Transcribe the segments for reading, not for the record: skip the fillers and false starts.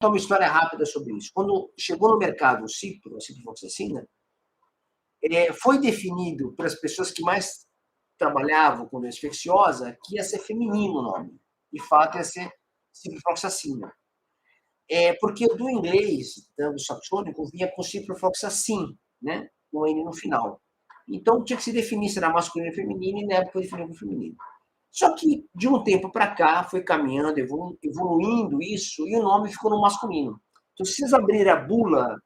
Então, uma história rápida sobre isso. Quando chegou no mercado o Cipro, a ciprofloxacina, foi definido pelas pessoas que mais trabalhavam com doença infecciosa que ia ser feminino o nome. De fato, ia ser ciprofloxacina. Porque do inglês, do saxônico, vinha com ciprofloxacin, né? Com N no final. Então, tinha que se definir se era masculino ou feminino, e na época foi definido como feminino. Só que, de um tempo para cá, foi caminhando, evoluindo isso, e o nome ficou no masculino. Então, se vocês abrirem a bula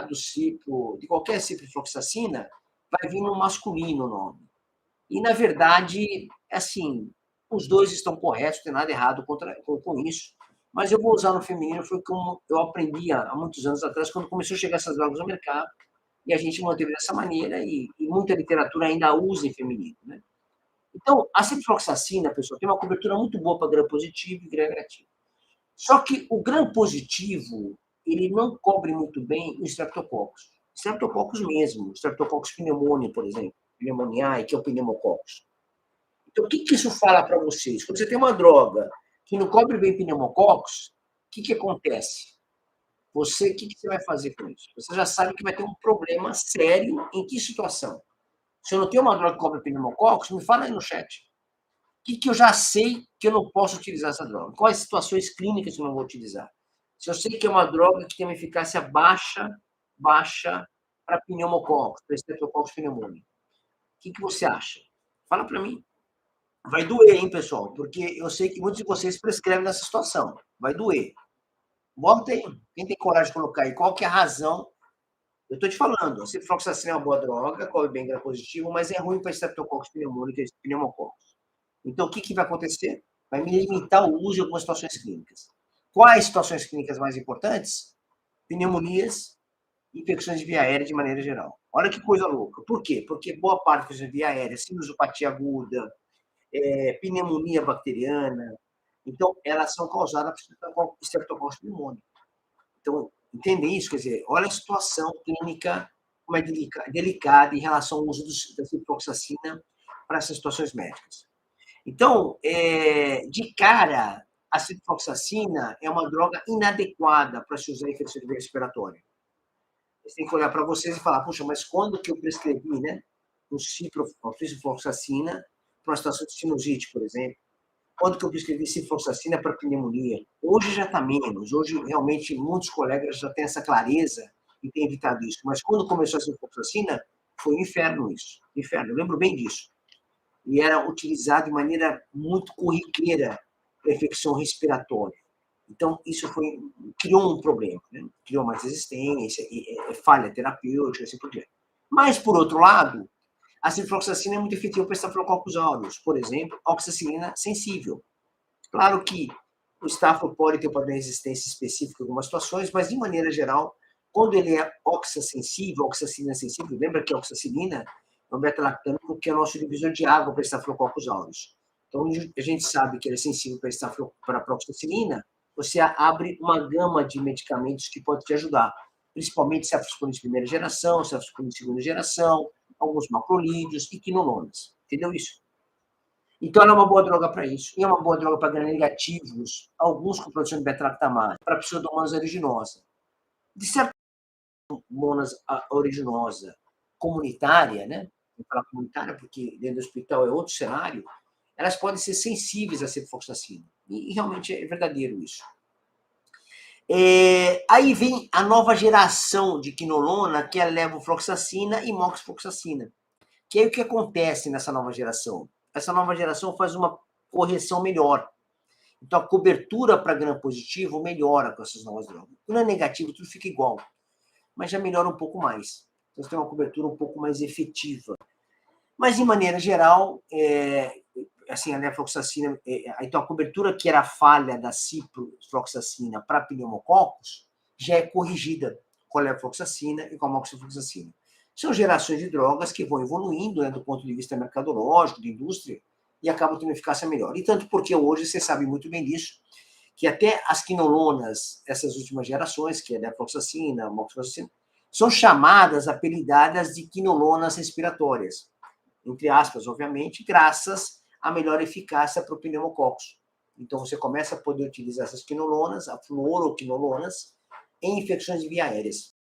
do cipro, de qualquer ciprofloxacina, vai vir no masculino o nome. E, na verdade, assim, os dois estão corretos, não tem nada errado com isso, mas eu vou usar no feminino, foi como eu aprendi há muitos anos atrás, quando começou a chegar essas drogas no mercado, e a gente manteve dessa maneira, e muita literatura ainda usa em feminino, né? Então, a ciprofloxacina, pessoal, tem uma cobertura muito boa para gram positivo e gram negativo. Só que o gram positivo, ele não cobre muito bem os streptococcus. Streptococcus mesmo, streptococcus pneumoniae, por exemplo, pneumoniae, que é o pneumococcus. Então, o que isso fala para vocês? Quando você tem uma droga que não cobre bem pneumococcus, o que acontece? O que você vai fazer com isso? Você já sabe que vai ter um problema sério em que situação? Se eu não tenho uma droga que cobre pneumococcus, me fala aí no chat. O que eu já sei que eu não posso utilizar essa droga? Quais situações clínicas eu não vou utilizar? Se eu sei que é uma droga que tem uma eficácia baixa para pneumococcus, para Streptococcus pneumoniae, o que você acha? Fala para mim. Vai doer, hein, pessoal? Porque eu sei que muitos de vocês prescrevem nessa situação. Vai doer. Bota aí. Quem tem coragem de colocar aí? Qual que é a razão? Eu estou te falando, a ciprofloxacina é uma boa droga, cobre bem gram positivo, mas é ruim para Streptococcus pneumoniae e pneumococcus. Então, o que vai acontecer? Vai me limitar o uso em algumas situações clínicas. Quais situações clínicas mais importantes? Pneumonias, infecções de via aérea de maneira geral. Olha que coisa louca. Por quê? Porque boa parte das infecções de via aérea, sinusopatia aguda, pneumonia bacteriana, então, elas são causadas por Streptococcus pneumoniae. Então, entendem isso? Quer dizer, olha a situação clínica como é delicada em relação ao uso da ciprofloxacina para essas situações médicas. Então, de cara, a ciprofloxacina é uma droga inadequada para se usar em infecção de via respiratória. Você tem que olhar para vocês e falar, puxa, mas quando que eu prescrevi, né, ciprofloxacina para uma situação de sinusite, por exemplo? Quando que eu prescrevi ciprofloxacina para pneumonia? Hoje já está menos. Hoje, realmente, muitos colegas já têm essa clareza e têm evitado isso. Mas quando começou a ciprofloxacina, foi um inferno isso. Inferno, eu lembro bem disso. E era utilizado de maneira muito corriqueira para infecção respiratória. Então, isso criou um problema, né? Criou mais resistência, falha terapêutica, assim por diante. Mas, por outro lado, a ciprofloxacina é muito efetiva para Staphylococcus aureus, por exemplo, oxacilina sensível. Claro que o Staphylo pode ter um padrão de resistência específico em algumas situações, mas, de maneira geral, quando ele é oxacilina sensível, lembra que a oxacilina é um beta-lactâmico que é o nosso divisor de água para Staphylococcus aureus. Então, a gente sabe que ele é sensível para a oxacilina, você abre uma gama de medicamentos que pode te ajudar, principalmente cefalosporina de primeira geração, cefalosporina de segunda geração, alguns macrolídeos e quinolonas. Entendeu isso? Então, ela é uma boa droga para isso. E é uma boa droga para gram-negativos, alguns com produção de beta-lactamase, para pseudomonas aeruginosa. De certa monas aeruginosa comunitária, né? Vou falar comunitária porque dentro do hospital é outro cenário, elas podem ser sensíveis à ciprofloxacina. E realmente é verdadeiro isso. Aí vem a nova geração de quinolona, que é a levofloxacina e moxifloxacina. Que aí o que acontece nessa nova geração? Essa nova geração faz uma correção melhor. Então, a cobertura para gram positivo melhora com essas novas drogas. Quando é negativo, tudo fica igual, mas já melhora um pouco mais. Então, você tem uma cobertura um pouco mais efetiva. Mas, de maneira geral, assim, a levofloxacina, então a cobertura que era falha da ciprofloxacina para pneumococcus já é corrigida com a levofloxacina e com a moxifloxacina. São gerações de drogas que vão evoluindo, né, do ponto de vista mercadológico, de indústria, e acabam tendo eficácia melhor. E tanto porque hoje, você sabe muito bem disso, que até as quinolonas, essas últimas gerações, que é a levofloxacina, a moxifloxacina, são chamadas, apelidadas de quinolonas respiratórias, entre aspas, obviamente, graças à melhor eficácia para o pneumococcus. Então, você começa a poder utilizar essas quinolonas, a fluoroquinolonas, em infecções de via aéreas.